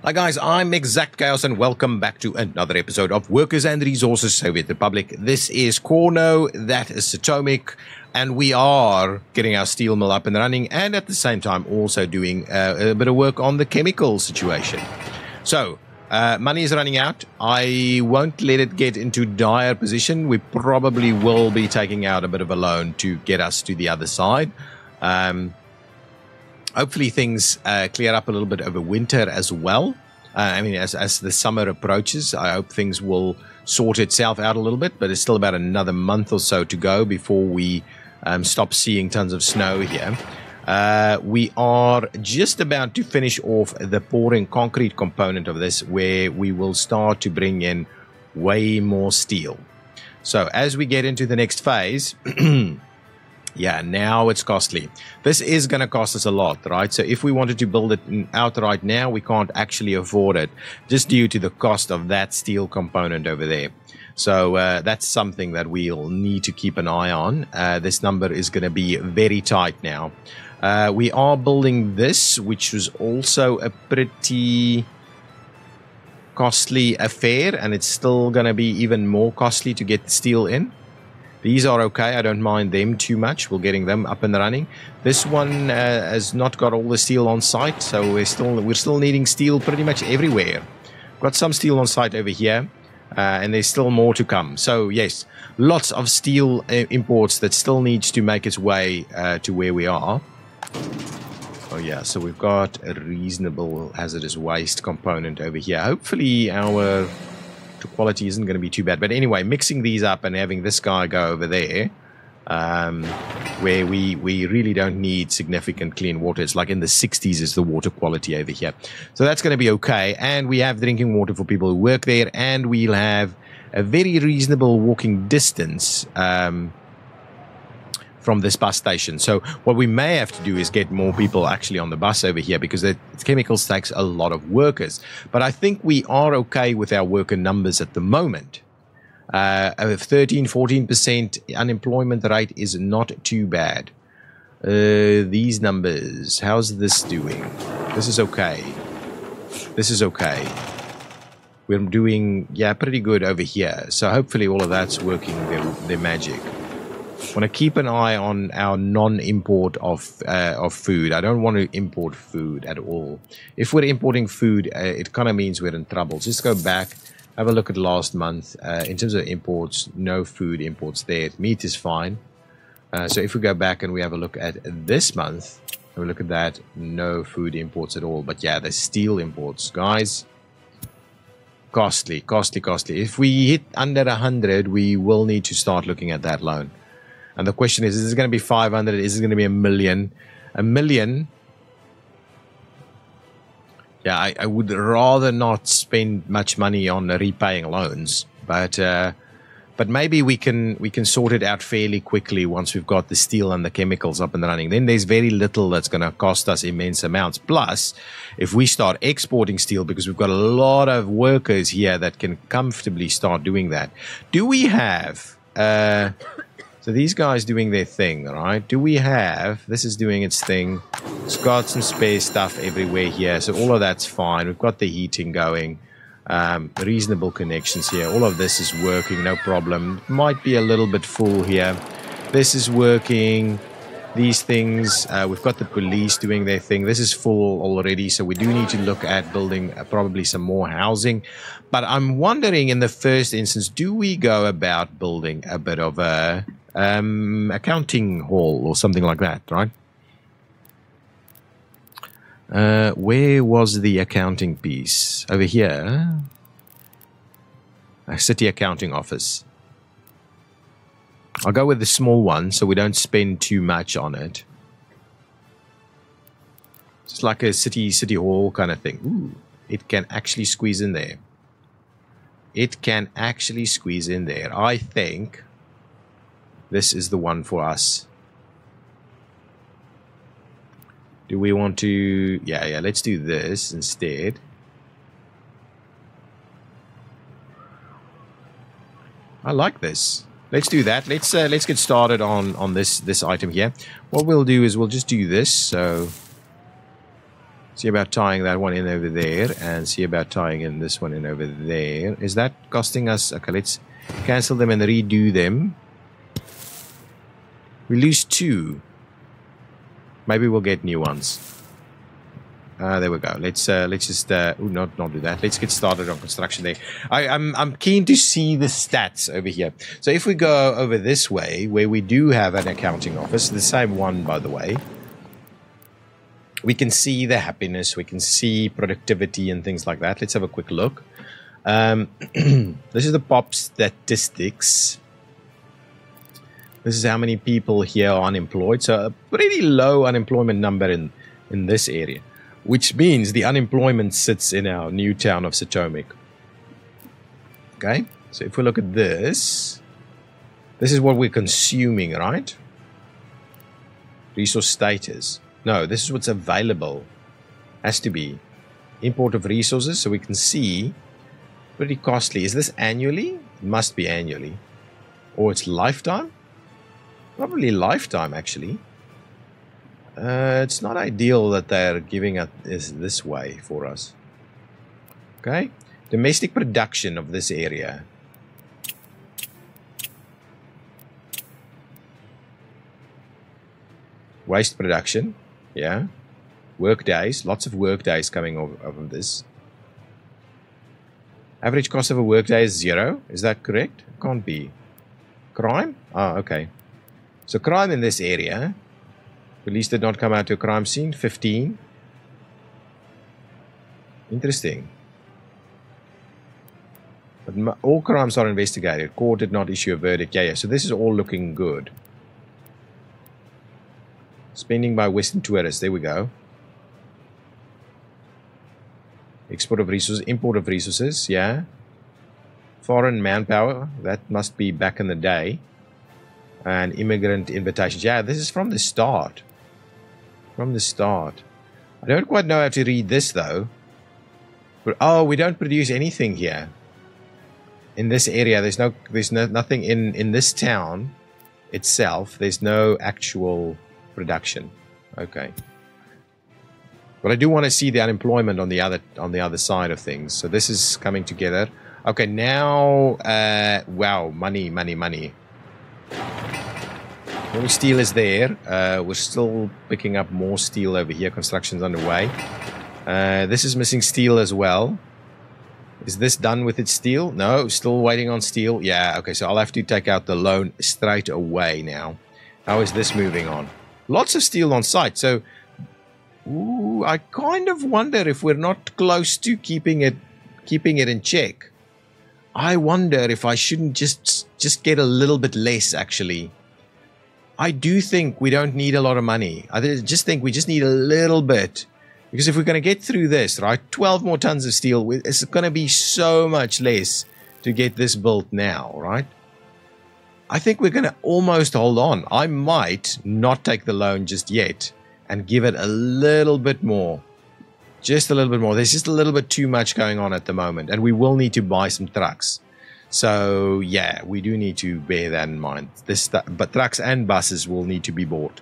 Hi guys, I'm ExactChaos and welcome back to another episode of Workers and Resources Soviet Republic. This is Cornoe, that is Atomic, and we are getting our steel mill up and running and at the same time also doing a bit of work on the chemical situation. So, money is running out. I won't let it get into dire position. We probably will be taking out a bit of a loan to get us to the other side. Hopefully things clear up a little bit over winter as well. I mean, as the summer approaches, I hope things will sort itself out a little bit, but it's still about another month or so to go before we stop seeing tons of snow here. We are just about to finish off the pouring concrete component of this, where we will start to bring in way more steel. So as we get into the next phase... Yeah, now it's costly. This is going to cost us a lot, right? So if we wanted to build it outright now, we can't actually afford it just due to the cost of that steel component over there. So that's something that we'll need to keep an eye on. This number is going to be very tight now. We are building this, which was also a pretty costly affair, and it's still going to be even more costly to get the steel in. These are okay. I don't mind them too much. We're getting them up and running. This one has not got all the steel on site, so we're still needing steel pretty much everywhere. Got some steel on site over here, and there's still more to come. So yes, lots of steel imports that still needs to make its way to where we are. Oh yeah, so we've got a reasonable hazardous waste component over here. Hopefully our quality isn't going to be too bad, but anyway, mixing these up and having this guy go over there, where we really don't need significant clean water. It's like in the 60s is the water quality over here, so that's going to be okay. And we have drinking water for people who work there, and we'll have a very reasonable walking distance from this bus station. So what we may have to do is get more people actually on the bus over here, because the chemicals takes a lot of workers. But I think we are okay with our worker numbers at the moment. 13-14% unemployment rate is not too bad. These numbers, how's this doing? This is okay. This is okay. We're doing, yeah, pretty good over here. So hopefully all of that's working their magic. Want to keep an eye on our non-import of food. I don't want to import food at all. If we're importing food, it kind of means we're in trouble. Just go back, have a look at last month. In terms of imports, no food imports there. Meat is fine. So if we go back and we have a look at this month, and we look at that, no food imports at all. But yeah, there's steel imports, guys. Costly, costly, costly. If we hit under 100, we will need to start looking at that loan. And the question is it going to be 500? Is it going to be a million? A million? Yeah, I would rather not spend much money on repaying loans, but maybe we can sort it out fairly quickly once we've got the steel and the chemicals up and running. Then there's very little that's going to cost us immense amounts. Plus, if we start exporting steel, because we've got a lot of workers here that can comfortably start doing that. Do we have... So these guys doing their thing, right? Do we have... This is doing its thing. It's got some spare stuff everywhere here. So all of that's fine. We've got the heating going. Reasonable connections here. All of this is working, no problem. Might be a little bit full here. This is working. These things... we've got the police doing their thing. This is full already. So we do need to look at building probably some more housing. But I'm wondering, in the first instance, do we go about building a bit of a... accounting hall or something like that, right? Where was the accounting piece? Over here. A city accounting office. I'll go with the small one so we don't spend too much on it. It's like a city hall kind of thing. Ooh, it can actually squeeze in there. It can actually squeeze in there. I think this is the one for us. Do we want to... Yeah, let's do this instead. I like this. Let's do that. Let's get started on this item here. What we'll do is we'll just do this. So See about tying that one in over there, and see about tying in this one in over there. Is that costing us? Okay, let's cancel them and redo them. We lose 2. Maybe we'll get new ones. There we go. Let's just not do that. Let's get started on construction there. I'm keen to see the stats over here. So if we go over this way, where we do have an accounting office, the same one by the way, we can see the happiness, we can see productivity and things like that. Let's have a quick look. This is the pop statistics. This is how many people here are unemployed. So a pretty low unemployment number in this area, which means the unemployment sits in our new town of Satomic. Okay, so if we look at this, this is what we're consuming, right? Resource status. No, this is what's available. Has to be. Import of resources, so we can see. Pretty costly. Is this annually? It must be annually. Or it's lifetime? Probably lifetime, actually. It's not ideal that they're giving it this way for us. Okay. Domestic production of this area. Waste production. Yeah. Work days. Lots of work days coming of this. Average cost of a work day is 0. Is that correct? Can't be. Crime? Ah, okay. So crime in this area. Police did not come out to a crime scene. 15. Interesting. But all crimes are investigated. Court did not issue a verdict. Yeah. So this is all looking good. Spending by Western tourists. There we go. Export of resources. Import of resources. Yeah. Foreign manpower. That must be back in the day. And immigrant invitations. Yeah, this is from the start. From the start. I don't quite know how to read this though. But, oh, we don't produce anything here. In this area, there's nothing in this town itself. There's no actual production. Okay. But I do want to see the unemployment on the other side of things. So this is coming together. Okay, now wow, money. All steel is there. We're still picking up more steel over here. Construction's underway. This is missing steel as well. Is this done with its steel? No, still waiting on steel. Yeah, okay, so I'll have to take out the loan straight away now. How is this moving on? Lots of steel on site, so ooh, I kind of wonder if we're not close to keeping it in check. I wonder if I shouldn't just get a little bit less, actually. I do think we don't need a lot of money. I just think we just need a little bit. Because if we're going to get through this, right, 12 more tons of steel, it's going to be so much less to get this built now, right? I think we're going to almost hold on. I might not take the loan just yet and give it a little bit more. Just a little bit more. There's just a little bit too much going on at the moment. And we will need to buy some trucks. So, yeah, we do need to bear that in mind. But trucks and buses will need to be bought.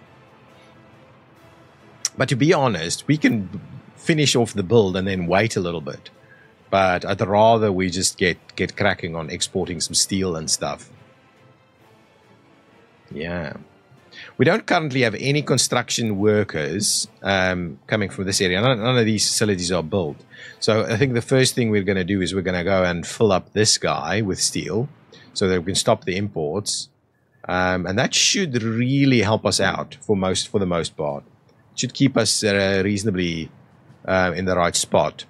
But to be honest, we can finish off the build and then wait a little bit. But I'd rather we just get cracking on exporting some steel and stuff. Yeah. We don't currently have any construction workers coming from this area. None of these facilities are built. So I think the first thing we're going to do is we're going to go and fill up this guy with steel so that we can stop the imports. And that should really help us out for the most part. It should keep us reasonably in the right spot.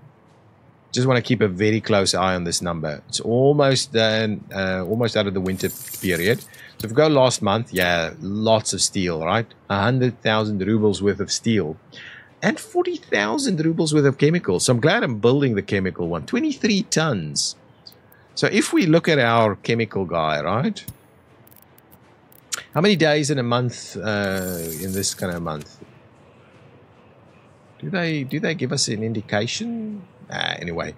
Just want to keep a very close eye on this number. It's almost done, almost out of the winter period. So if we go last month, yeah, lots of steel, right? 100,000 rubles worth of steel. And 40,000 rubles worth of chemicals. So I'm glad I'm building the chemical one. 23 tons. So if we look at our chemical guy, right? How many days in a month, in this kind of month? Do they give us an indication? Anyway,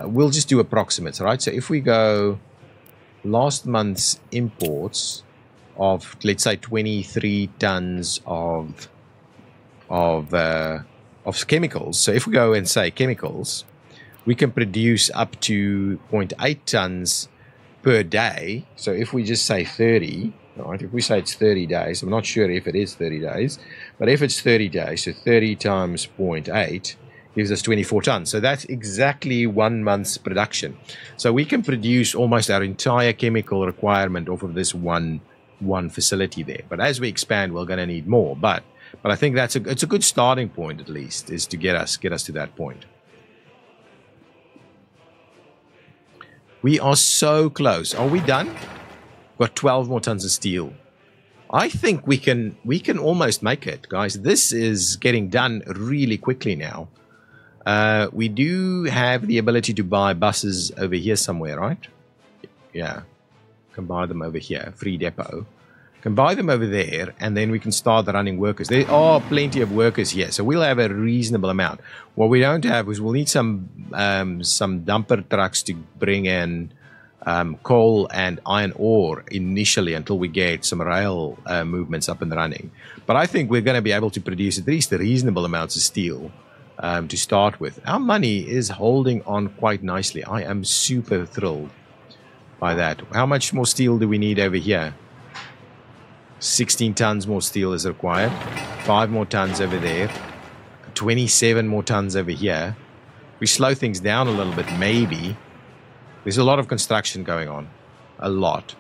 we'll just do approximates, right? So if we go last month's imports of, let's say, 23 tons of of chemicals. So if we go and say chemicals, we can produce up to 0.8 tons per day. So if we just say 30, right? If we say it's 30 days, I'm not sure if it is 30 days, but if it's 30 days, so 30 times 0.8 gives us 24 tons. So that's exactly 1 month's production. So we can produce almost our entire chemical requirement off of this one facility there. But as we expand, we're going to need more. But I think it's a good starting point, at least, is to get us to that point. We are so close. Are we done? We've got 12 more tons of steel. I think we can almost make it, guys. This is getting done really quickly now. We do have the ability to buy buses over here somewhere, right? Yeah. Can buy them over here. Free depot. Can buy them over there, and then we can start running workers. There are plenty of workers here, so we'll have a reasonable amount. What we don't have is we'll need some dumper trucks to bring in coal and iron ore initially until we get some rail movements up and running. But I think we're going to be able to produce at least reasonable amounts of steel to start with. Our money is holding on quite nicely. I am super thrilled by that. How much more steel do we need over here? 16 tons more steel is required. 5 more tons over there. 27 more tons over here. We slow things down a little bit, maybe. There's a lot of construction going on. A lot.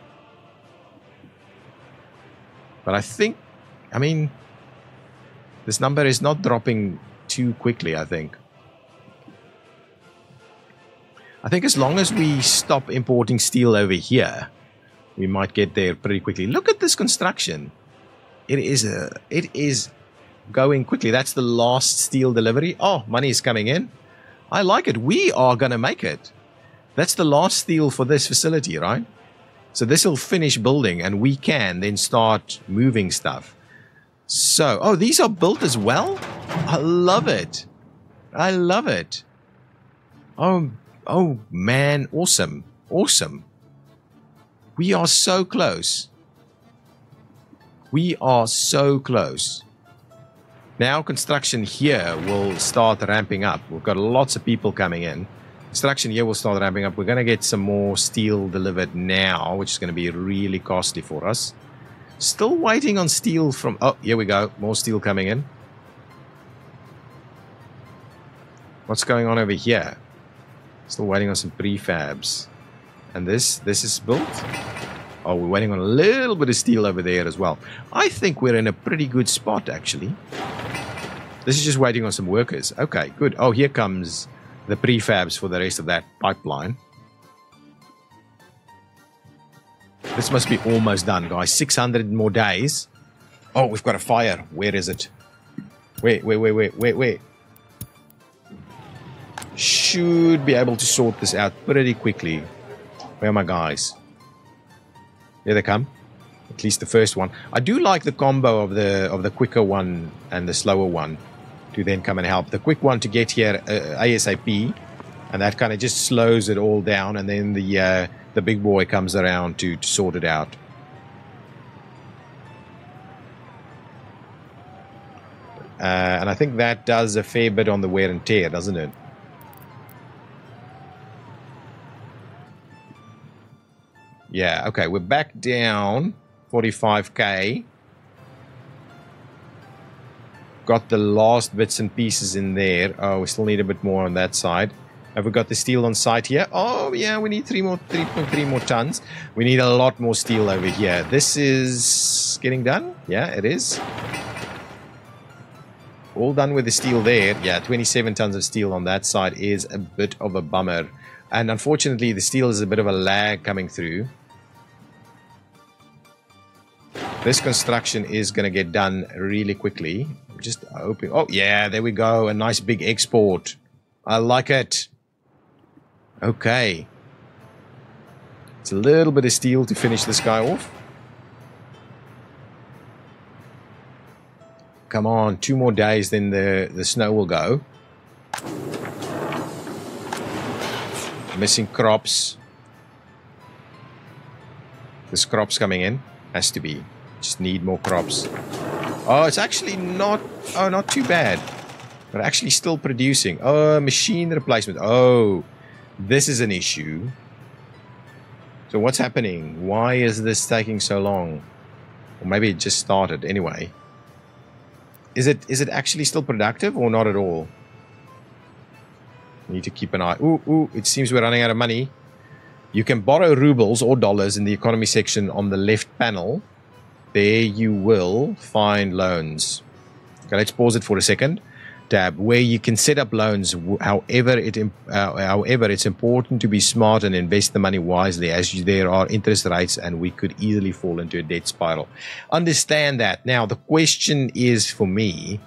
But I mean, this number is not dropping too quickly, I think. I think as long as we stop importing steel over here, we might get there pretty quickly. Look at this construction. It is going quickly. That's the last steel delivery. Oh, money is coming in. I like it. We are going to make it. That's the last steel for this facility, right? So this will finish building, and we can then start moving stuff. So, oh, these are built as well? I love it. I love it. Oh man, awesome. Awesome. We are so close. We are so close. Now construction here will start ramping up. We've got lots of people coming in. Construction here will start ramping up. We're going to get some more steel delivered now, which is going to be really costly for us. Still waiting on steel from... Oh, here we go. More steel coming in. What's going on over here? Still waiting on some prefabs. And this is built. Oh, we're waiting on a little bit of steel over there as well. I think we're in a pretty good spot, actually. This is just waiting on some workers. Okay, good. Oh, here comes the prefabs for the rest of that pipeline. This must be almost done, guys. 600 more days. Oh, we've got a fire. Where is it? Wait. Should be able to sort this out pretty quickly. Where are my guys? Here they come. At least the first one. I do like the combo of the quicker one and the slower one to then come and help. The quick one to get here ASAP, and that kind of just slows it all down, and then the big boy comes around to sort it out. And I think that does a fair bit on the wear and tear, doesn't it? Yeah, okay, we're back down 45k. Got the last bits and pieces in there. Oh, we still need a bit more on that side. Have we got the steel on site here? Oh, yeah, we need 3.3 more tons. We need a lot more steel over here. This is getting done. Yeah, it is. All done with the steel there. Yeah, 27 tons of steel on that side is a bit of a bummer. And unfortunately, the steel is a bit of a lag coming through. This construction is going to get done really quickly. I'm just hoping... Oh, yeah, there we go. A nice big export. I like it. Okay. It's a little bit of steel to finish this guy off. Come on, 2 more days, then the snow will go. Missing crops. This crop's coming in. Has to be. Just need more crops. Oh, it's actually not... Oh, not too bad. We're actually still producing. Oh, machine replacement. Oh, this is an issue. So what's happening? Why is this taking so long? Or maybe it just started. Anyway. Is it actually still productive or not at all? Need to keep an eye. Ooh, it seems we're running out of money. You can borrow rubles or dollars in the economy section on the left panel. There you will find loans. Okay, let's pause it for a second. Tab, where you can set up loans. However, it's important to be smart and invest the money wisely, as there are interest rates and we could easily fall into a debt spiral. Understand that. Now, the question is for me,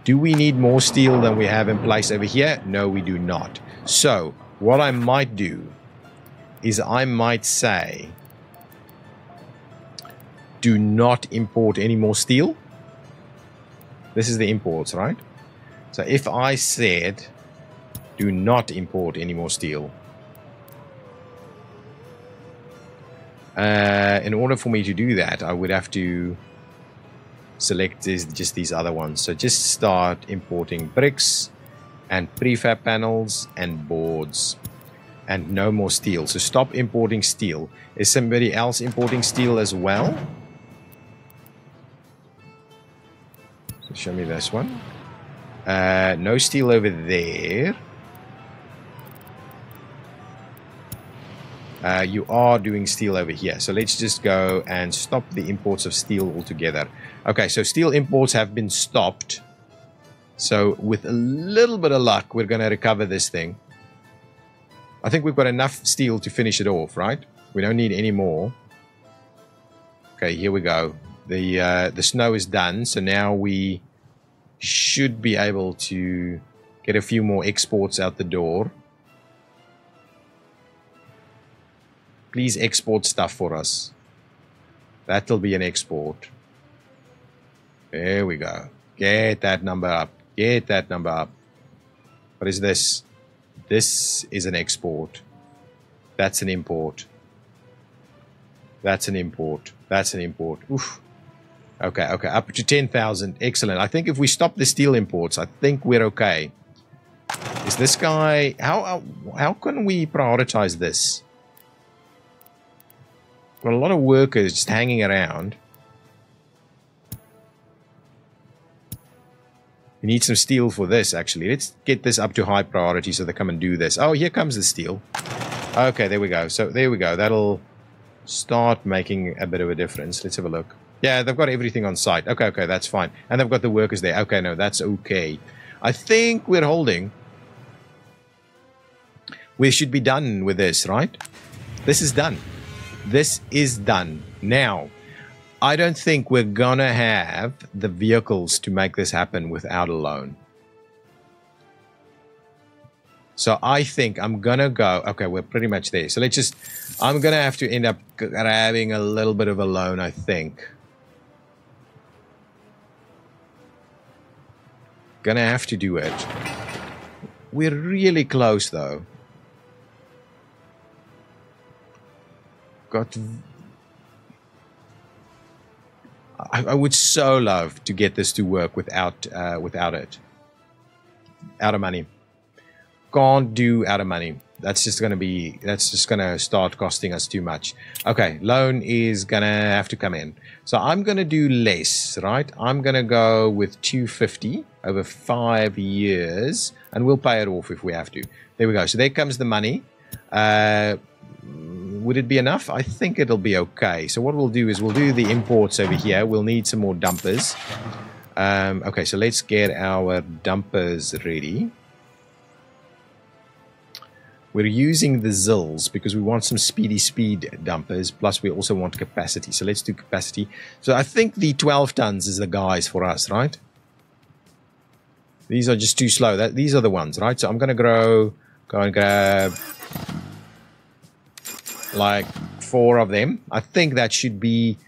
do we need more steel than we have in place over here? No, we do not. So, what I might do is I might say, do not import any more steel. This is the imports, right? So if I said, do not import any more steel, in order for me to do that, I would have to select just these other ones. So just start importing bricks and prefab panels and boards and no more steel. So stop importing steel. Is somebody else importing steel as well? So show me this one. No steel over there. You are doing steel over here. So let's just go and stop the imports of steel altogether. Okay, so steel imports have been stopped. So with a little bit of luck, we're going to recover this thing. I think we've got enough steel to finish it off, right? We don't need any more. Okay, here we go. The snow is done. So now we should be able to get a few more exports out the door. Please export stuff for us. That'll be an export. There we go. Get that number up. Get that number up. What is this? This is an export. That's an import. That's an import. That's an import. Oof. Okay, okay, up to 10,000. Excellent. I think if we stop the steel imports, I think we're okay. Is this guy... How can we prioritize this? Got a lot of workers just hanging around. We need some steel for this, actually. Let's get this up to high priority so they come and do this. Oh, here comes the steel. Okay, there we go. So, there we go. That'll start making a bit of a difference. Let's have a look. Yeah, they've got everything on site. Okay, okay, that's fine. And they've got the workers there. Okay, no, that's okay. I think we're holding. We should be done with this, right? This is done. This is done. Now, I don't think we're gonna have the vehicles to make this happen without a loan. So I think I'm gonna go... Okay, we're pretty much there. So let's just... I'm gonna have to end up grabbing a little bit of a loan, I think. Gonna have to do it. We're really close, though. Got... I would so love to get this to work without it. Out of money. Can't do out of money. That's just gonna start costing us too much. Okay, loan is gonna have to come in. So I'm gonna do less, right? I'm gonna go with 250 over 5 years, and we'll pay it off if we have to. There we go. So there comes the money. Would it be enough? I think it'll be okay. So what we'll do is we'll do the imports over here. We'll need some more dumpers. Okay, so let's get our dumpers ready. We're using the zills because we want some speed dumpers, plus we also want capacity. So let's do capacity. So I think the 12 tons is the guys for us, right? These are just too slow. These are the ones, right? So I'm going to go and grab like 4 of them. I think that should be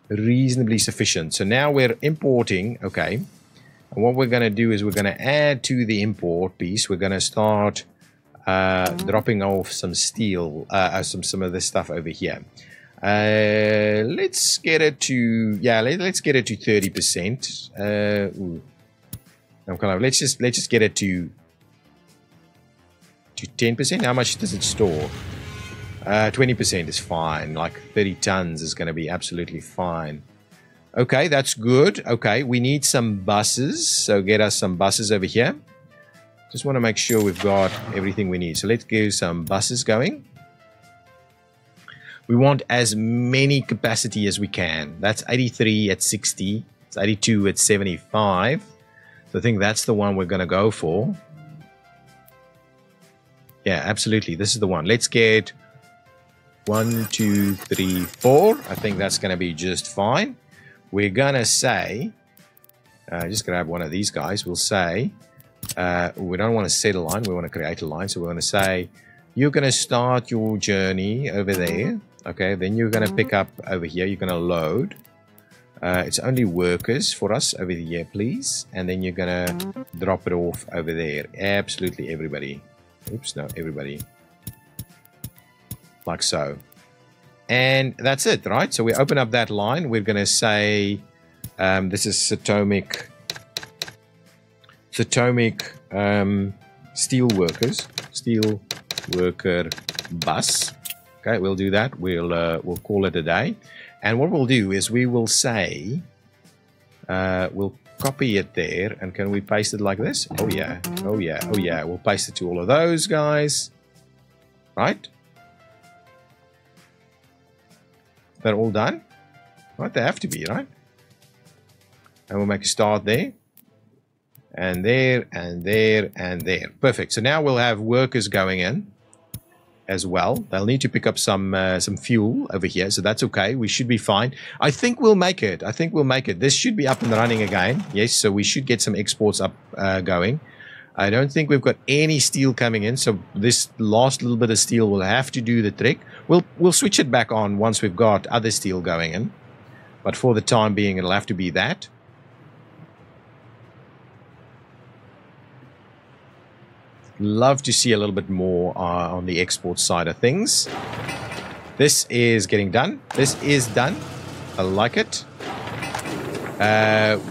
reasonably sufficient. So now we're importing, okay. And what we're going to do is we're going to add to the import piece. We're going to start dropping off some steel, some of this stuff over here. Let's get it to, yeah, let's get it to 30%. I'm kind of let's just get it to 10%. How much does it store? 20% is fine. Like 30 tons is going to be absolutely fine. Okay, that's good. Okay, we need some buses. So get us some buses over here. Just want to make sure we've got everything we need. So let's get some buses going. We want as many capacity as we can. That's 83 at 60. It's 82 at 75. So I think that's the one we're going to go for. Yeah, absolutely. This is the one. Let's get 1, 2, 3, 4. I think that's going to be just fine. We're going to say, just grab one of these guys. We'll say, we don't want to set a line. We want to create a line. So we're going to say, you're going to start your journey over there. Okay, then you're going to pick up over here. You're going to load. It's only workers for us over here, please. And then you're going to drop it off over there. Absolutely everybody. Oops, no, everybody. Like so. And that's it, right? So we open up that line. We're going to say, this is Satomic steel worker bus. Okay, we'll do that. We'll call it a day. And what we'll do is we will say, we'll copy it there. And can we paste it like this? Oh yeah, oh yeah, oh yeah. We'll paste it to all of those guys. Right? They're all done? Right, they have to be, right? And we'll make a start there. And there, and there, and there. Perfect. So now we'll have workers going in as well. They'll need to pick up some fuel over here, so that's okay. We should be fine. I think we'll make it. I think we'll make it. This should be up and running again. Yes, so we should get some exports up going. I don't think we've got any steel coming in, so this last little bit of steel will have to do the trick. We'll switch it back on once we've got other steel going in, but for the time being, it'll have to be that. Love to see a little bit more on the export side of things. This is getting done. This is done. I like it.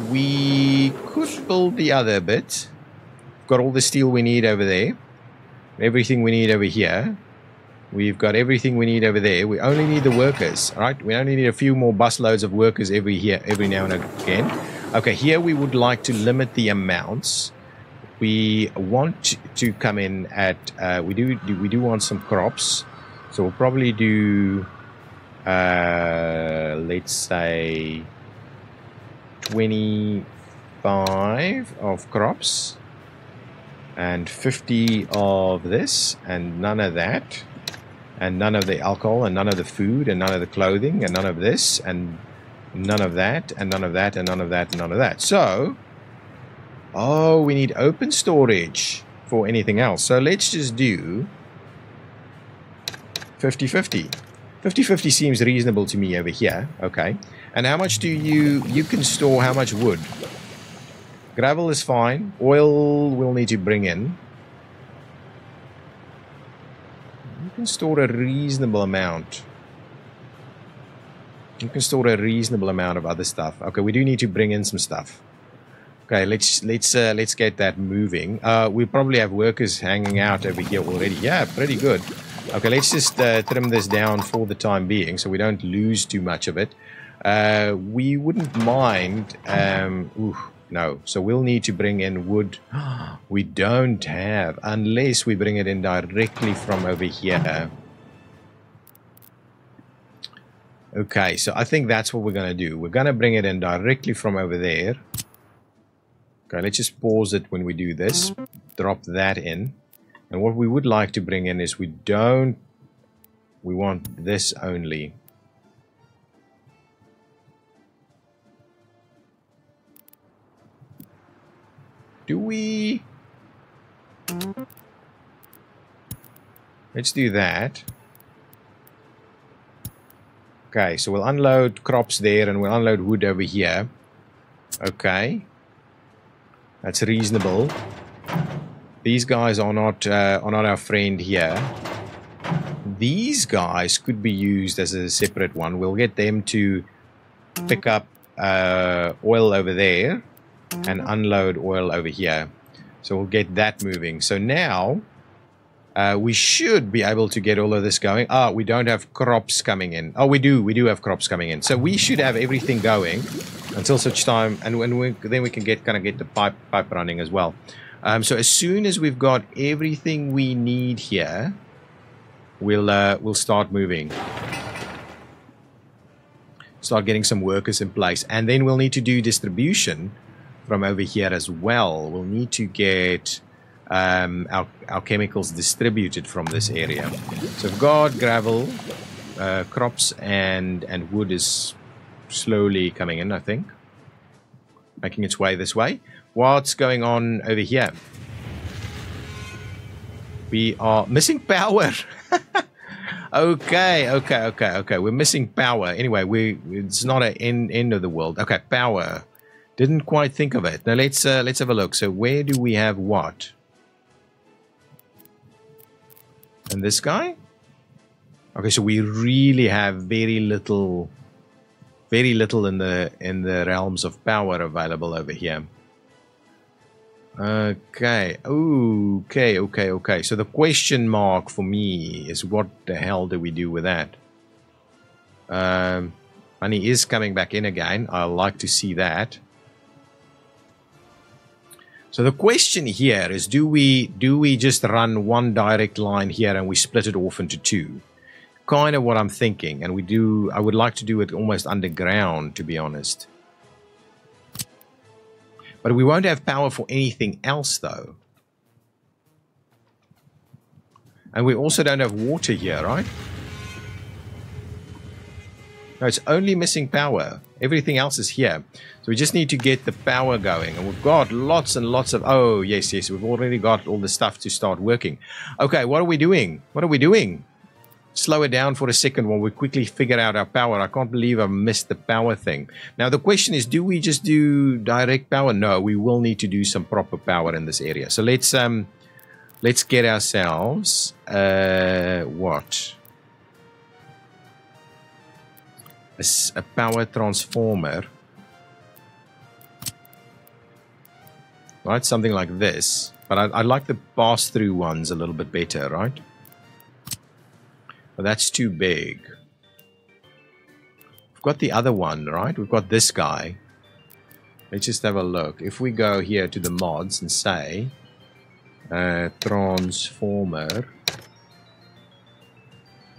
We could build the other bit. Got all the steel we need over there. Everything we need over here. We've got everything we need over there. We only need the workers. All right. We only need a few more busloads of workers every now and again. Okay. Here we would like to limit the amounts. We want to come in at, we do want some crops. So we'll probably do, let's say 25 of crops and 50 of this and none of that and none of the alcohol and none of the food and none of the clothing and none of this and none of that and none of that and none of that and none of that. So, oh, we need open storage for anything else. So let's just do 50-50. 50-50 seems reasonable to me over here. Okay. And how much do you can store how much wood? Gravel is fine. Oil we'll need to bring in. You can store a reasonable amount. You can store a reasonable amount of other stuff. Okay, we do need to bring in some stuff. Okay, let's get that moving. We probably have workers hanging out over here already. Yeah, pretty good. Okay, let's just trim this down for the time being so we don't lose too much of it. We wouldn't mind. No, so we'll need to bring in wood. We don't have, unless we bring it in directly from over here. Okay, so I think that's what we're going to do. We're going to bring it in directly from over there. Okay, let's just pause it when we do this. Drop that in. And what we would like to bring in is we want this only. Do we? Let's do that. Okay, so we'll unload crops there and we'll unload wood over here. Okay. That's reasonable. These guys are not our friend here. These guys could be used as a separate one. We'll get them to pick up oil over there. and unload oil over here. So we'll get that moving. So now we should be able to get all of this going. We don't have crops coming in. Oh, we do have crops coming in. So we should have everything going until such time, and then we can get the pipe running as well. So as soon as we've got everything we need here, we'll start moving. Start getting some workers in place, and then we'll need to do distribution from over here as well. We'll need to get our chemicals distributed from this area. So we've got gravel, crops, and wood is slowly coming in, I think, making its way this way. What's going on over here? We are missing power. Okay. We're missing power. Anyway, it's not an end of the world. Okay, power. Didn't quite think of it. Now let's have a look. So where do we have what? And this guy? Okay, so we really have very little in the realms of power available over here. Okay. So the question mark for me is, what the hell do we do with that? Money is coming back in again. I like to see that. So the question here is, do we just run one direct line here and we split it off into two? Kind of what I'm thinking. And I would like to do it almost underground, to be honest. But we won't have power for anything else, though. And we also don't have water here, right? No, it's only missing power. Everything else is here. So we just need to get the power going. And we've got lots and lots of... Oh, yes. We've already got all the stuff to start working. Okay, what are we doing? Slow it down for a second while we quickly figure out our power. I can't believe I missed the power thing. Now, the question is, do we just do direct power? No, we will need to do some proper power in this area. So let's get ourselves... what? A power transformer. Right, something like this. But I like the pass-through ones a little bit better, right? But that's too big. We've got the other one, right? We've got this guy. Let's just have a look. If we go here to the mods and say transformer,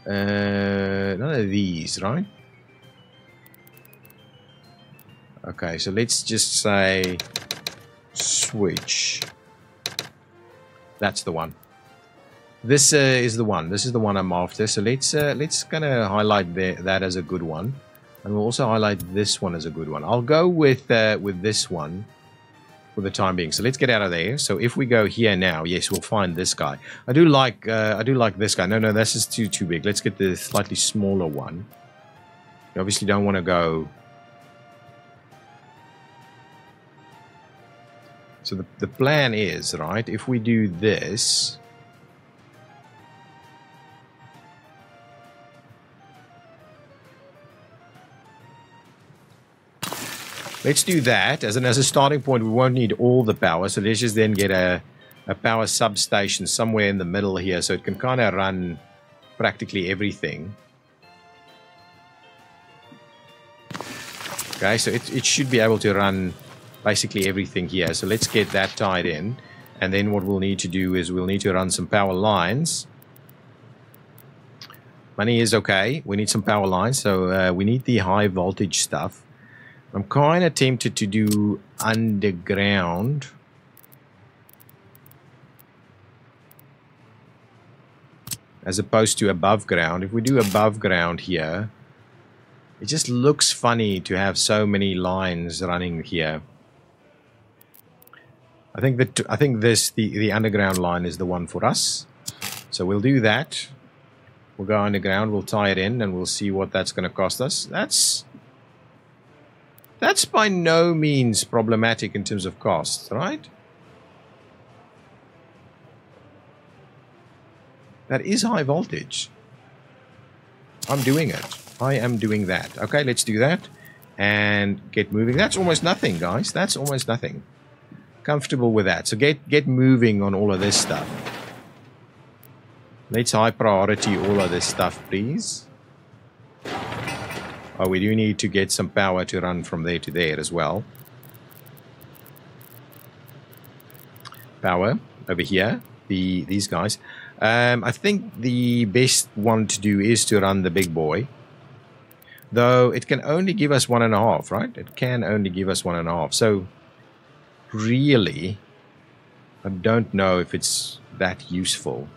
none of these, right? Okay, so let's just say switch. That's the one. This is the one. This is the one I'm after. So let's kind of highlight that as a good one, and we'll also highlight this one as a good one. I'll go with this one for the time being. So let's get out of there. So if we go here now, yes, we'll find this guy. I do like this guy. No, this is too big. Let's get the slightly smaller one. You obviously don't want to go. So the plan is, right, if we do this. Let's do that. As a starting point, we won't need all the power. So let's just then get a power substation somewhere in the middle here, so it can kind of run practically everything. Okay, so it should be able to run basically everything here. So let's get that tied in. And then what we'll need to do is we'll need to run some power lines. Money is okay. We need some power lines. So we need the high voltage stuff. I'm kind of tempted to do underground. As opposed to above ground. If we do above ground here, it just looks funny to have so many lines running here. I think the underground line is the one for us. So we'll do that. We'll go underground, we'll tie it in, and we'll see what that's going to cost us. That's by no means problematic in terms of cost, right? That is high voltage. I'm doing it. I am doing that. Okay, let's do that. and get moving. That's almost nothing, guys. That's almost nothing. Comfortable with that. So get moving on all of this stuff. Let's high priority all of this stuff, please. Oh, we do need to get some power to run from there to there as well. Power over here. These guys. I think the best one to do is to run the big boy. Though it can only give us 1.5, right? It can only give us 1.5. So really, I don't know if it's that useful.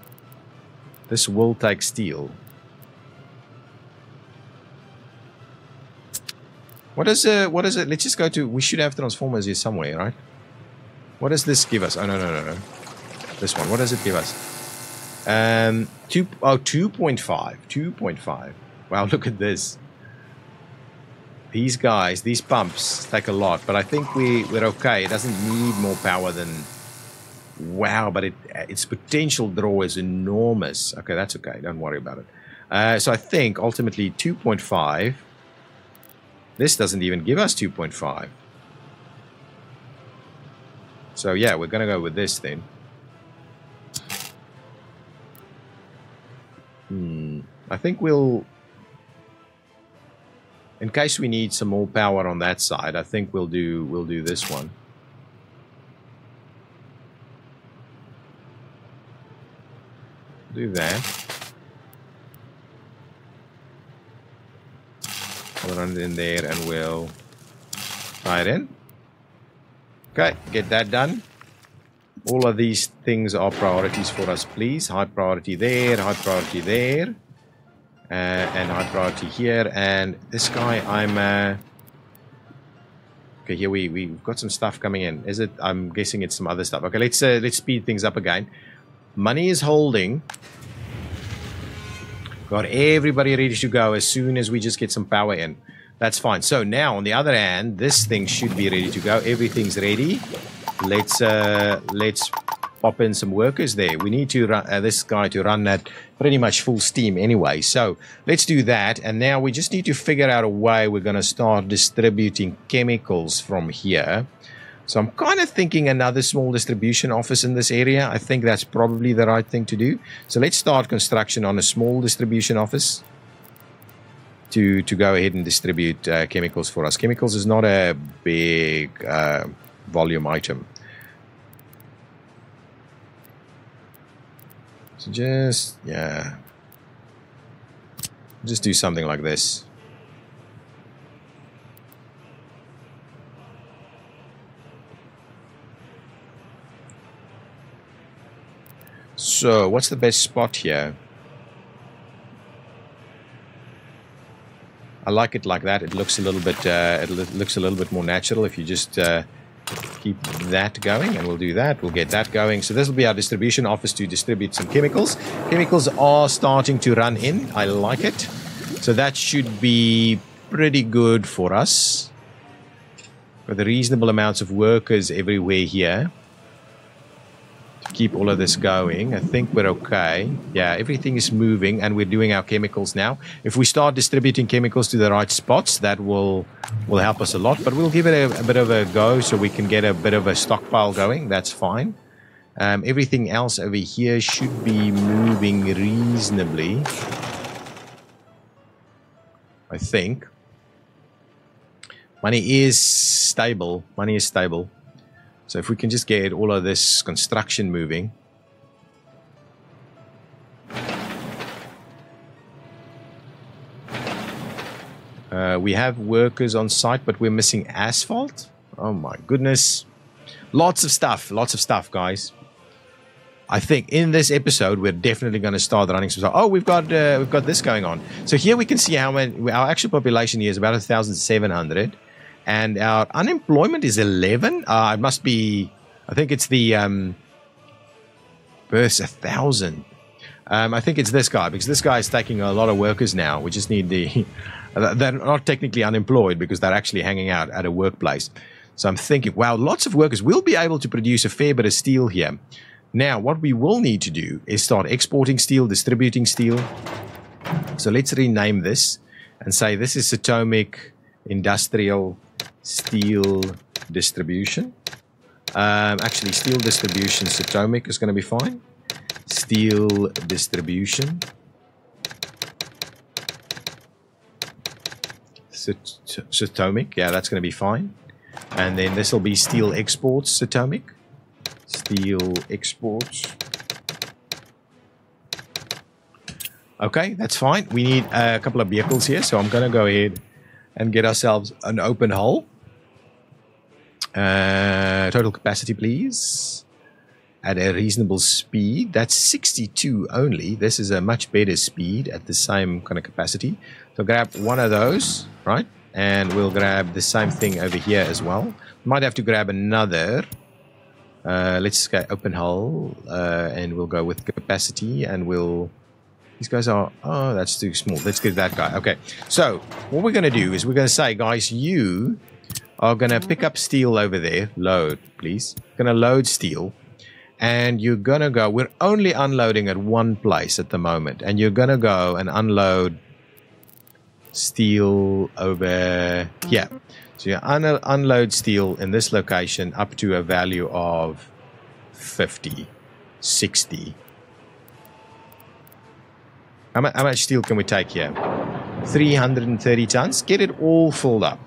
This will take steel. What is it? Let's just go to, we should have transformers here somewhere, right? What does this give us? Oh, no. This one. What does it give us? 2.5. 2.5. Wow, look at this. These guys, these pumps take a lot, but I think we're okay. It doesn't need more power than... Wow, but its potential draw is enormous. Okay, that's okay. Don't worry about it. So I think ultimately 2.5... This doesn't even give us 2.5. So yeah, we're going to go with this then. I think we'll... In case we need some more power on that side, I think we'll do this one. Do that. We'll run it in there and we'll tie it in. Okay, get that done. All of these things are priorities for us, please. High priority there, high priority there, and high priority here. And this guy, okay, here we've got some stuff coming in. Is it? I'm guessing it's some other stuff. Okay, let's speed things up again. Money is holding. Got everybody ready to go as soon as we just get some power in. That's fine. So now, on the other hand, this thing should be ready to go. Everything's ready. Let's pop in some workers there. We need to run this guy to run at pretty much full steam anyway. So let's do that. And now we just need to figure out a way we're going to start distributing chemicals from here. So I'm kind of thinking another small distribution office in this area. I think that's probably the right thing to do. So let's start construction on a small distribution office to go ahead and distribute chemicals for us. Chemicals is not a big volume item. So just do something like this. So, what's the best spot here? I like it like that. It looks a little bit more natural if you just keep that going, and we'll do that. We'll get that going. So this will be our distribution office to distribute some chemicals. Chemicals are starting to run in. I like it. So that should be pretty good for us. With reasonable amounts of workers everywhere here. Keep all of this going. I think we're okay. Yeah, everything is moving and we're doing our chemicals now. If we start distributing chemicals to the right spots, that will help us a lot, but we'll give it a bit of a go so we can get a bit of a stockpile going. That's fine. Everything else over here should be moving reasonably, I think. Money is stable. Money is stable. So if we can just get all of this construction moving. We have workers on site, but we're missing asphalt. Oh my goodness. Lots of stuff, guys. I think in this episode, we're definitely going to start running some stuff. Oh, we've got this going on. So here we can see how many, our actual population here is about 1,700. And our unemployment is 11. It must be, I think it's the verse 1,000. I think it's this guy, because this guy is taking a lot of workers now. We just need the, they're not technically unemployed because they're actually hanging out at a workplace. So I'm thinking, wow, lots of workers will be able to produce a fair bit of steel here. Now, what we will need to do is start exporting steel, distributing steel. So let's rename this and say this is atomic Industrial steel distribution. Actually, steel distribution Atomic is going to be fine. Steel distribution. Atomic, yeah, that's going to be fine. And then this will be steel exports Atomic. Steel exports. Okay, that's fine. We need a couple of vehicles here, so I'm going to go ahead and get ourselves an open hull. Total capacity, please. At a reasonable speed. That's 62 only. This is a much better speed at the same kind of capacity. So grab one of those, right? And we'll grab the same thing over here as well. Might have to grab another. Let's go open hull, and we'll go with capacity, and we'll... These guys are... Oh, that's too small. Let's get that guy. Okay. So what we're going to do is we're going to say, guys, you are going to pick up steel over there. Load, please. Going to load steel. And you're going to go... We're only unloading at one place at the moment. And you're going to go and unload steel over here. So you unload steel in this location up to a value of 50, 60. How much steel can we take here? 330 tons. Get it all filled up.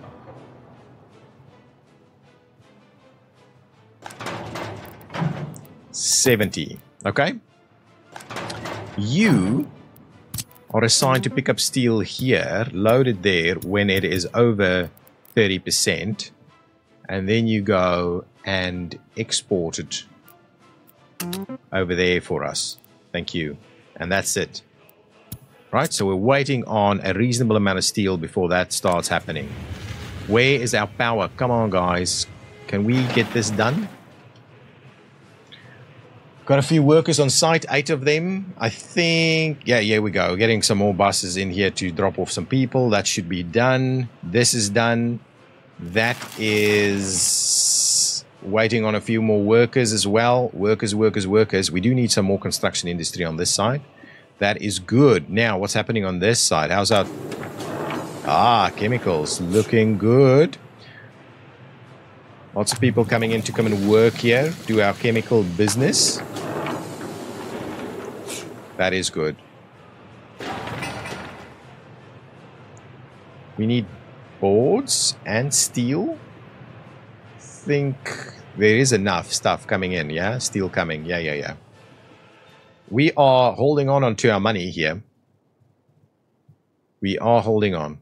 $70. Okay. You are assigned to pick up steel here, load it there when it is over 30%, and then you go and export it over there for us. Thank you. And that's it. Right, so we're waiting on a reasonable amount of steel before that starts happening. Where is our power? Come on, guys. Can we get this done? Got a few workers on site, 8 of them. I think, yeah, here we go. Getting some more buses in here to drop off some people. That should be done. This is done. That is waiting on a few more workers as well. Workers. We do need some more construction industry on this side. That is good. Now, what's happening on this side? How's our... Ah, chemicals. Looking good. Lots of people coming in to come and work here. Do our chemical business. That is good. We need boards and steel. I think there is enough stuff coming in, yeah? Steel coming. Yeah. We are holding on to our money here. We are holding on.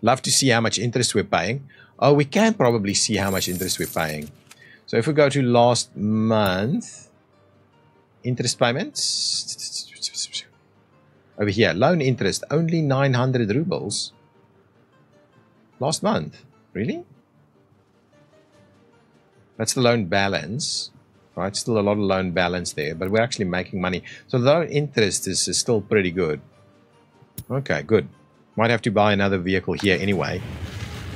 Love to see how much interest we're paying. Oh, we can probably see how much interest we're paying. So if we go to last month, interest payments. Over here, loan interest, only 900 rubles. Last month. Really? That's the loan balance. Right, still a lot of loan balance there, but we're actually making money. So the loan interest is still pretty good. Okay, good. Might have to buy another vehicle here anyway.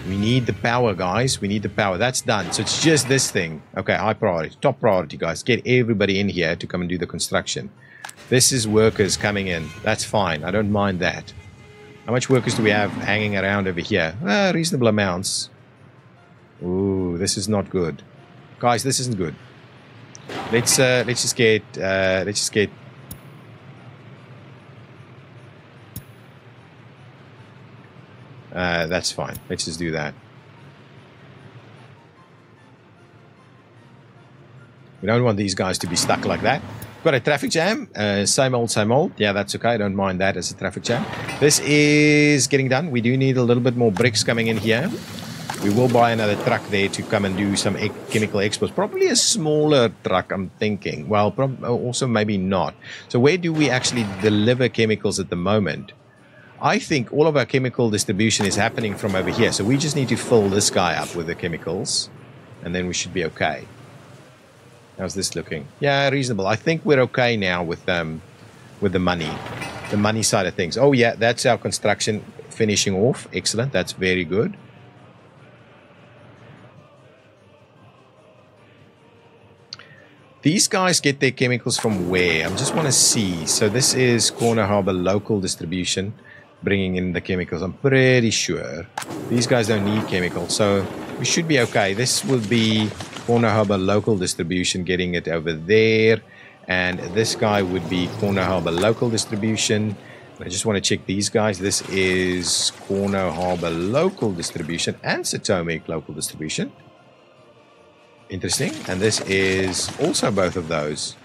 We need the power, guys. We need the power. That's done. So it's just this thing. Okay, high priority. Top priority, guys. Get everybody in here to come and do the construction. This is workers coming in. That's fine. I don't mind that. How much workers do we have hanging around over here? Reasonable amounts. Ooh, this is not good. Guys, this isn't good. Let's just get that's fine. Let's just do that. We don't want these guys to be stuck like that. Got a traffic jam. Same old, same old. Yeah, that's okay. I don't mind that as a traffic jam. This is getting done. We do need a little bit more bricks coming in here. We will buy another truck there to come and do some chemical exports. Probably a smaller truck, I'm thinking. Well, also maybe not. So where do we actually deliver chemicals at the moment? I think all of our chemical distribution is happening from over here. So we just need to fill this guy up with the chemicals. And then we should be okay. How's this looking? Yeah, reasonable. I think we're okay now with the money. The money side of things. Oh, yeah, that's our construction finishing off. Excellent. That's very good. These guys get their chemicals from where? I just want to see. So this is Corner Harbor local distribution. bringing in the chemicals. I'm pretty sure these guys don't need chemicals, so we should be okay. This will be Cornoe Harbor local distribution, getting it over there, and this guy would be Cornoe Harbor local distribution. I just want to check these guys. This is Cornoe Harbor local distribution and Satomic local distribution. Interesting. And this is also both of those.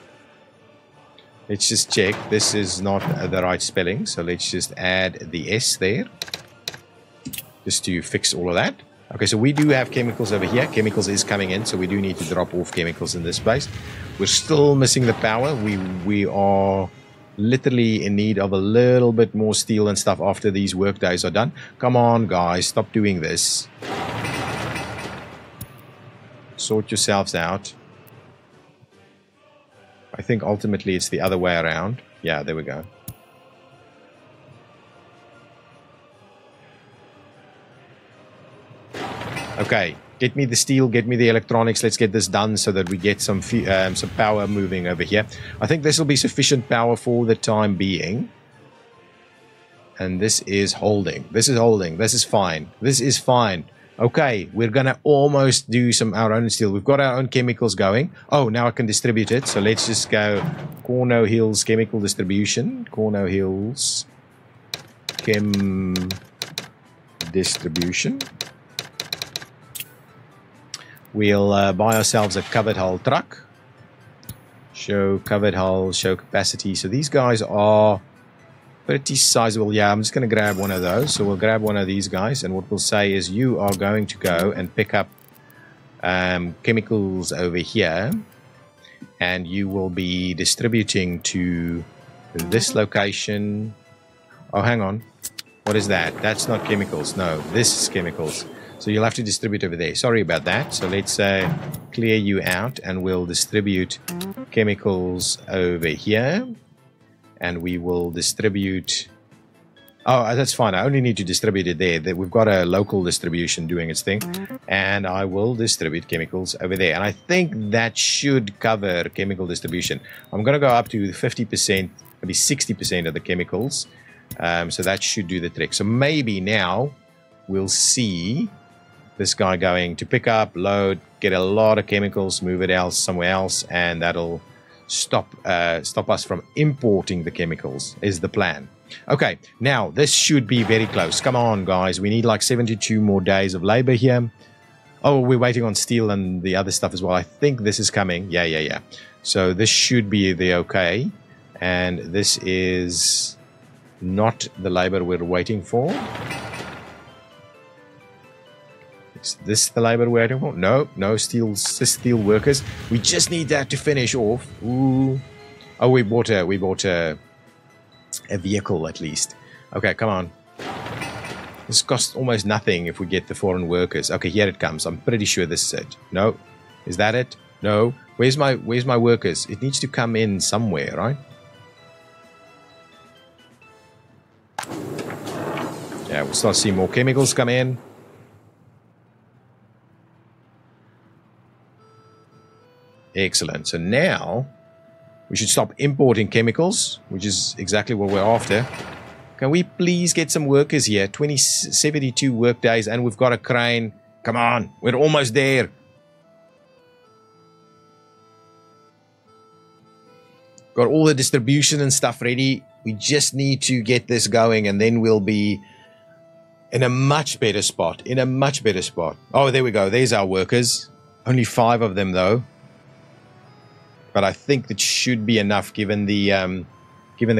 Let's just check. This is not the right spelling, so let's just add the S there just to fix all of that. Okay, so we do have chemicals over here. Chemicals is coming in, so we do need to drop off chemicals in this place. We're still missing the power. We are literally in need of a little bit more steel and stuff after these work days are done. Come on, guys, stop doing this. Sort yourselves out. I think ultimately it's the other way around. Yeah, there we go. Okay, get me the steel, get me the electronics. Let's get this done so that we get some power moving over here. I think this will be sufficient power for the time being. And this is holding. This is holding. This is fine. This is fine. Okay, we're going to almost do our own steel. We've got our own chemicals going. Oh, now I can distribute it. So let's just go Cornoe Hills Chemical Distribution. Cornoe Hills Chem Distribution. We'll buy ourselves a covered hull truck. Show covered hull, show capacity. So these guys are pretty sizable. Yeah, I'm just going to grab one of those. So we'll grab one of these guys, and what we'll say is you are going to go and pick up chemicals over here, and you will be distributing to this location. Oh, hang on. What is that? That's not chemicals. No, this is chemicals. So you'll have to distribute over there. Sorry about that. So let's clear you out, and we'll distribute chemicals over here. And we will distribute... Oh, that's fine. I only need to distribute it there. We've got a local distribution doing its thing. And I will distribute chemicals over there. And I think that should cover chemical distribution. I'm going to go up to 50%, maybe 60% of the chemicals. So that should do the trick. So maybe now we'll see this guy going to pick up, load, get a lot of chemicals, move it else somewhere else, and that'll stop us from importing the chemicals, is the plan. Okay, now this should be very close. Come on, guys. We need like 72 more days of labor here. Oh, we're waiting on steel and the other stuff as well. I think this is coming. Yeah. So this should be the okay. And this is not the labor we're waiting for. Is this the labor we're waiting for? No steel workers. We just need that to finish off. Ooh. Oh, we bought a vehicle at least. Okay, come on. This costs almost nothing if we get the foreign workers. Okay, here it comes. I'm pretty sure this is it. No. Is that it? No. Where's my workers? It needs to come in somewhere, right? Yeah, we'll start seeing more chemicals come in. Excellent. So now we should stop importing chemicals, which is exactly what we're after. Can we please get some workers here? 72 work days, and we've got a crane. Come on, we're almost there. Got all the distribution and stuff ready. We just need to get this going, and then we'll be in a much better spot. Oh, there we go. There's our workers. Only 5 of them, though. But I think that should be enough given the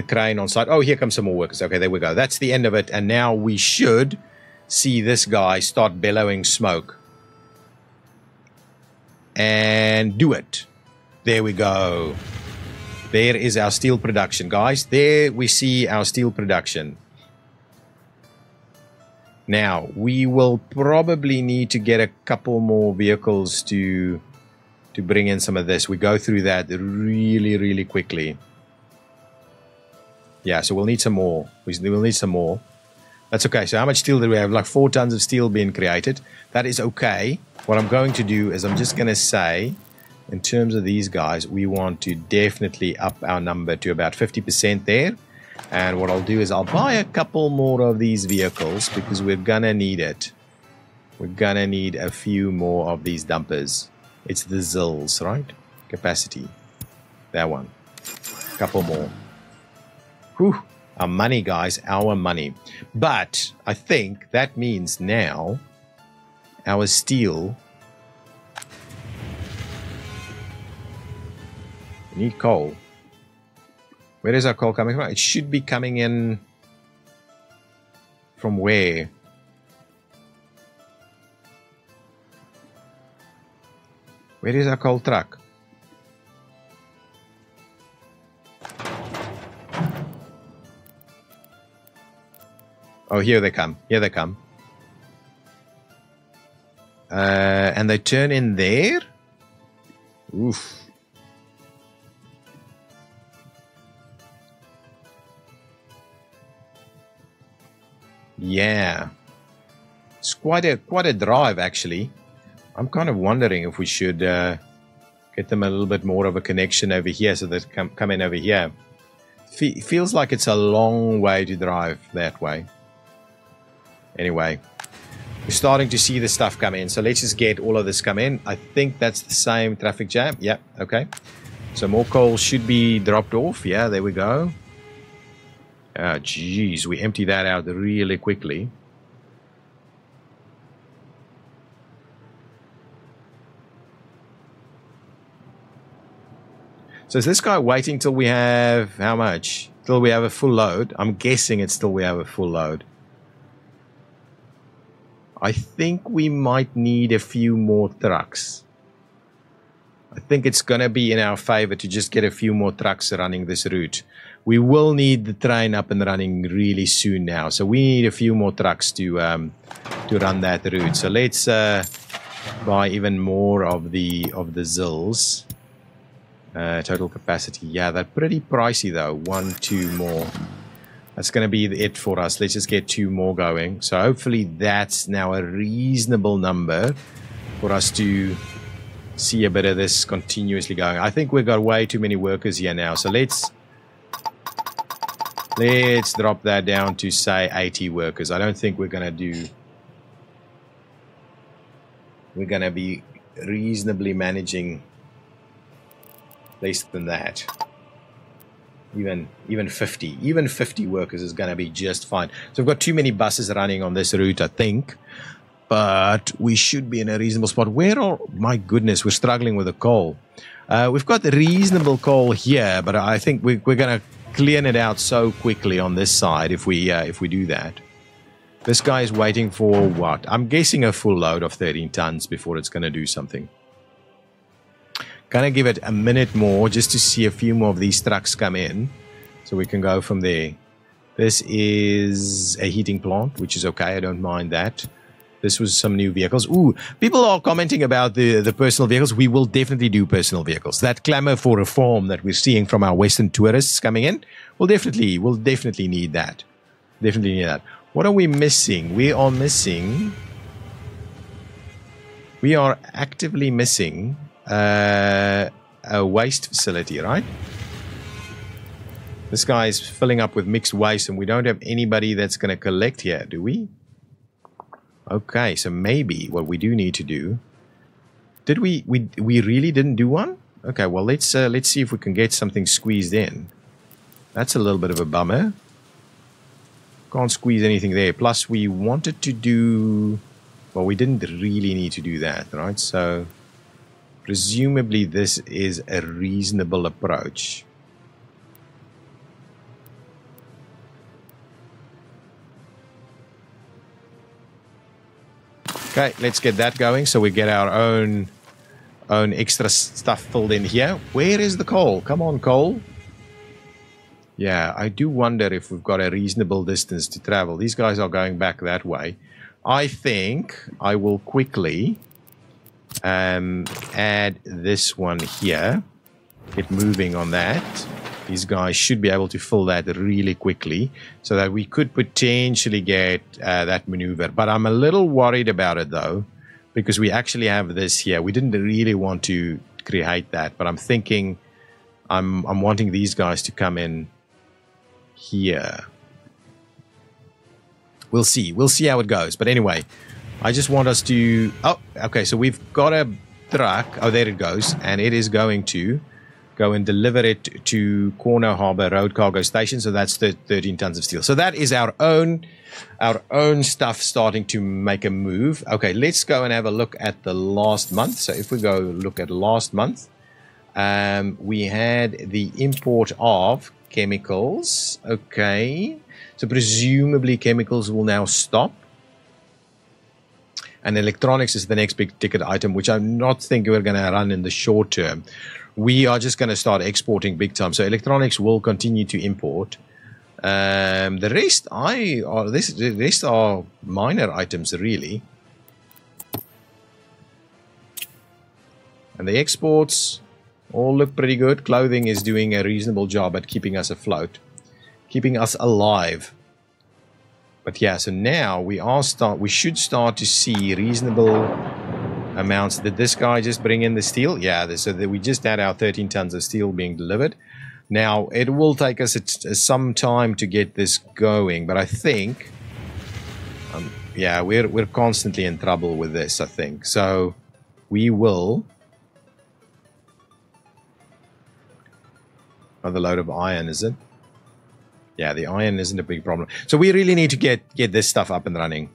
crane on site. Oh, here comes some more workers. Okay, there we go. That's the end of it. And now we should see this guy start bellowing smoke. And do it. There we go. There is our steel production, guys. There we see our steel production. Now, we will probably need to get a couple more vehicles to bring in some of this. We go through that really, really quickly. Yeah, so we'll need some more. We'll need some more. That's okay. So how much steel do we have? Like 4 tons of steel being created. That is okay. What I'm going to do is I'm just going to say, in terms of these guys, we want to definitely up our number to about 50% there. And what I'll do is I'll buy a couple more of these vehicles because we're gonna need it. We're gonna need a few more of these dumpers. It's the Zills, right? Capacity. That one. Couple more. Whew. Our money, guys. Our money. But I think that means now our steel. We need coal. Where is our coal coming from? It should be coming in from where? Where is our coal truck? Oh, here they come. Here they come. And they turn in there? Oof. Yeah. It's quite a drive, actually. I'm kind of wondering if we should get them a little bit more of a connection over here so they come in over here. Feels like it's a long way to drive that way. Anyway, we're starting to see the stuff come in. So let's just get all of this come in. I think that's the same traffic jam. Yeah, okay. So more coal should be dropped off. Yeah, there we go. Oh, geez, we empty that out really quickly. So is this guy waiting till we have how much? Till we have a full load? I'm guessing it's till we have a full load. I think we might need a few more trucks. I think it's going to be in our favor to just get a few more trucks running this route. We will need the train up and running really soon now. So we need a few more trucks to run that route. So let's buy even more of the Zills. Total capacity. Yeah, they're pretty pricey though. 1, 2 more. That's going to be it for us. Let's just get 2 more going. So hopefully that's now a reasonable number for us to see a bit of this continuously going. I think we've got way too many workers here now. So let's drop that down to say 80 workers. I don't think we're going to do... We're going to be reasonably managing less than that. Even 50. Even 50 workers is going to be just fine. So we've got too many buses running on this route, I think. But we should be in a reasonable spot. Where are... My goodness, we're struggling with the coal. We've got the reasonable coal here, but I think we're going to clean it out so quickly on this side if we do that. This guy is waiting for what? I'm guessing a full load of 13 tons before it's going to do something. Gonna give it a minute more just to see a few more of these trucks come in so we can go from there. This is a heating plant, which is okay. I don't mind that. This was some new vehicles. Ooh, people are commenting about the personal vehicles. We will definitely do personal vehicles. That clamor for reform that we're seeing from our Western tourists coming in, we'll definitely need that. Definitely need that. What are we missing? We are actively missing a waste facility, right? This guy is filling up with mixed waste and we don't have anybody that's going to collect here, do we? Okay, so maybe what we do need to do... Did we really didn't do one? Okay, well let's see if we can get something squeezed in. That's a little bit of a bummer. Can't squeeze anything there. Plus we wanted to do... Well, we didn't really need to do that, right? So... Presumably this is a reasonable approach. Okay, let's get that going so we get our own extra stuff filled in here. Where is the coal? Come on, coal. Yeah, I do wonder if we've got a reasonable distance to travel. These guys are going back that way. I think I will quickly... add this one here, get moving on that. These guys should be able to fill that really quickly so that we could potentially get that maneuver. But I'm a little worried about it though, because we actually have this here. We didn't really want to create that, but I'm thinking I'm wanting these guys to come in here. We'll see. We'll see how it goes. But anyway, I just want us to... Oh, okay. So we've got a truck. Oh, there it goes. And it is going to go and deliver it to Cornoe Harbour Road Cargo Station. So that's 13 tons of steel. So that is our own stuff starting to make a move. Okay, let's go and have a look at the last month. So if we go look at last month, we had the import of chemicals. Okay, so presumably chemicals will now stop. And electronics is the next big ticket item, which I'm not thinking we're going to run in the short term. We are just going to start exporting big time. So electronics will continue to import. The rest are minor items, really. And the exports all look pretty good. Clothing is doing a reasonable job at keeping us afloat, keeping us alive. But yeah, so now we should start to see reasonable amounts. Did this guy just bring in the steel? Yeah, so we just had our 13 tons of steel being delivered. Now, it will take us some time to get this going, but I think, yeah, we're constantly in trouble with this, I think. So we will... Another load of iron, is it? Yeah, the iron isn't a big problem. So we really need to get this stuff up and running,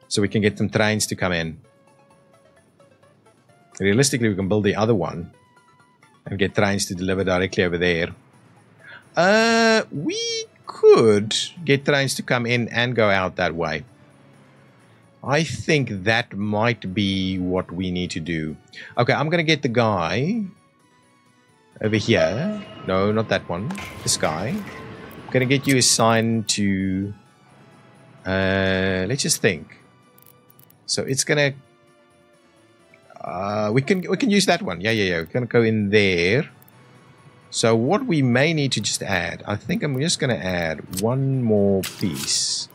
so we can get some trains to come in. Realistically, we can build the other one and get trains to deliver directly over there. We could get trains to come in and go out that way. I think that might be what we need to do. Okay, I'm going to get the guy over here. No, not that one. This guy. I'm going to get you assigned to... let's just think. So it's going to... we can use that one. Yeah. We're going to go in there. So what we may need to just add... I think I'm just going to add one more piece.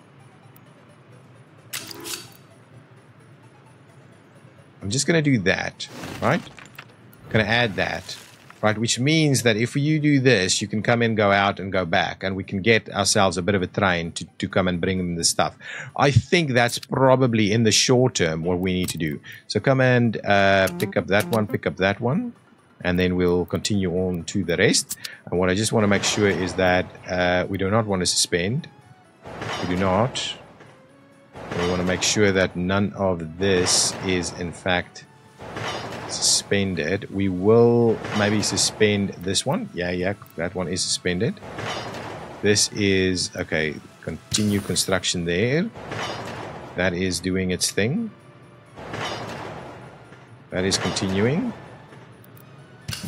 I'm just going to do that. Right? I'm going to add that. Right, which means that if you do this, you can come in, go out, and go back, and we can get ourselves a bit of a train to come and bring them the stuff. I think that's probably in the short term what we need to do. So come and pick up that one, and then we'll continue on to the rest. And what I just want to make sure is that we do not want to suspend. We do not. We want to make sure that none of this is, in fact... suspended. We will maybe suspend this one. Yeah, that one is suspended. This is okay. Continue construction there. That is doing its thing. That is continuing.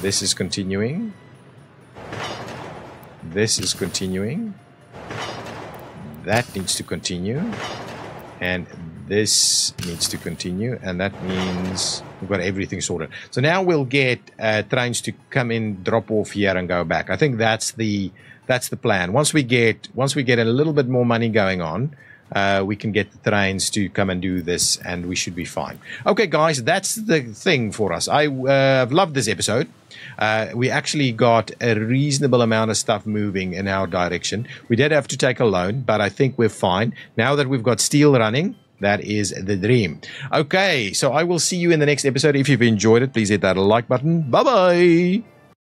This is continuing. This is continuing. That needs to continue. And this needs to continue, and that means we've got everything sorted. So now we'll get trains to come in, drop off here, and go back. I think that's the plan. Once we get a little bit more money going on, we can get the trains to come and do this, and we should be fine. Okay, guys, that's the thing for us. I've loved this episode. We actually got a reasonable amount of stuff moving in our direction. We did have to take a loan, but I think we're fine. Now that we've got steel running, that is the dream. Okay, so I will see you in the next episode. If you've enjoyed it, please hit that like button. Bye-bye.